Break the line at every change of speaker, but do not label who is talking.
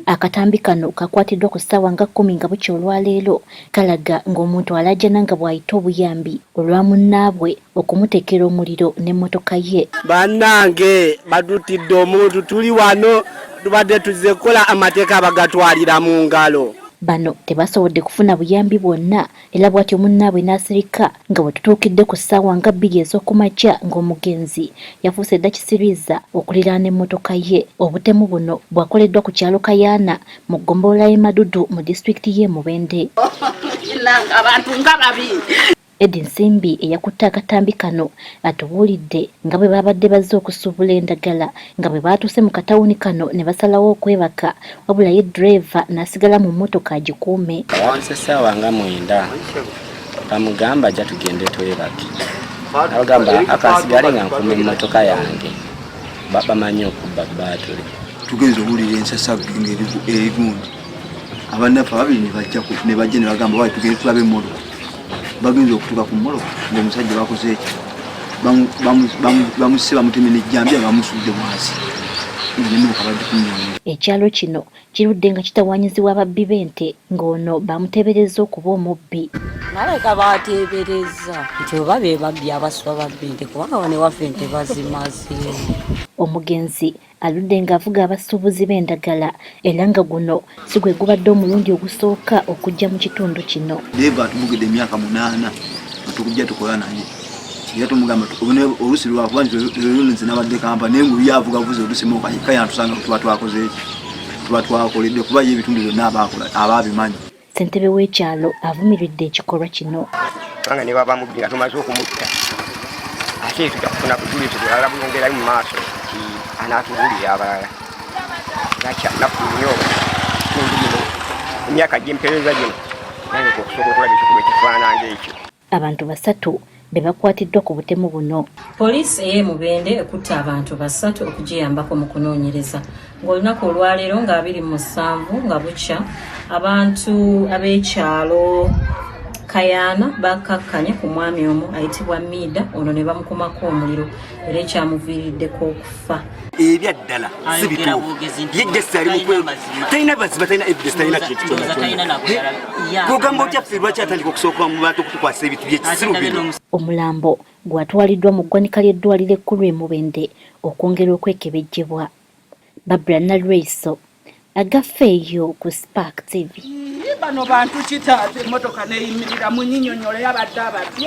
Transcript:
Akatambi kano kakwatiddwa ku ssaawa nga 10 nga bukya olwaleero kalaga ng'omuntu alajjana nga bw'ayita obuyambi olwa munnaabwe okumuteekera omuliro n'emmotoka ye.
Bannange badutidde omuntu, tuli wano tubadde tuzze kukola amateeka bagatwalira mu ngalo.
Bano tebasobodde kufuna buyambi bwonna era bw'atyo munnaabwe n'asirika nga bwe tutuukidde ku ssaawa nga 2 ez'okumakya ng'omugenzi yafuuse dda kisiriiza okuliraana emmotoka ye. Obutemu buno bwakoleddwa ku kyalo Kayaana mu ggombolola y'e Madudu mu disitulikiti y'e Mubende. Eddie Nsimbi eyakutte akatambi kano atubuulidde nga bwe babadde bazze okusuubula endagala nga bwe baatuuse mu katawuni kano ne basalawo okwebaka wabula ye ddereeva n'asigala mu mmotoka agikuume.
Awansi essaawa nga 9 bamugamba ajja tugende twebake. Abagamba akasigale nga nkuuma emmotoka yange bamanyi okubba baatule.
Tugenze owulira ensasa eri gundi abannaffe ababiri ne bajja ne bagamba wayi tugende tulabe emmotoka. Bagenze okutuuka ku mmoloka ng'omusajja bakoze ekyo bamusse bamuteme n'ejjambya bamusudde wansi.
Ekyalo kino kirudde nga kitawaanyizibwa ababbi b'ente ng'ono bamuteebereza okuba omubbi.
Naleka baateebereza nti oba be babbi abaswa babbi nte kubanga wane waffe nte bazimaze.
Omugenzi aludde ng'avuga abasuubuzi b'endagala era nga guno si gwe gubadde omulundi ogusooka okujja mu kitundu kino.
Deva atubugidde emyaka 8 atukujja tukola naye. Era tumugamba olusi lwakuba nti nze nabadde Kampala naye ngulu yavuga vuze olusi mu kayika yantusanga tuba twakoze eki tuba twakoledde kuba ye ebitundu byonna abaabimanyi.
Ssentebe w'ekyalo avumiridde ekikolwa kino.
Kubanga ne baba mubbi nga tumaze okumutta ate tujja kufuna bujulizi bulala buyongerayo mu maaso nti anaatubulira abalala. Nakyannaku nnyo kitundu gino emyaka gy'empeereza gino nange okusobola okulaba ekikuba ekifaananga ekyo.
Abantu 3 be bakwatiddwa ku butemu buno.
Poliisi ey'e Mubende ekutte abantu 3 okugiyambako mu kunoonyereza ng'olunaku olwaleero nga 27 nga bukya abantu ab'ekyalo Kayaana bakkakkanye ku mwami omu ayitibwa Mida ono ne bamukumako omuliro era ekyamuviiriddeko okufa.
Ebyaddala si bituufu yejjesi ali mukwega talina baziba talina evidence talina kintu kyonna kugamba otya ffe lwaki atandika okusooka mu bantu okutukwasa ebitu byekisiru bino.
Omulambo gwatwaliddwa mu ggwanika ly'eddwaliro ekkulu e Mubende okwongera okwekebejjebwa. Barbara Nalweyiso agafeeyo ku Spark TV.
Bano bantu kitaate emmotoka neeyimirira mu nnyinnyonnyola yabadde ababye.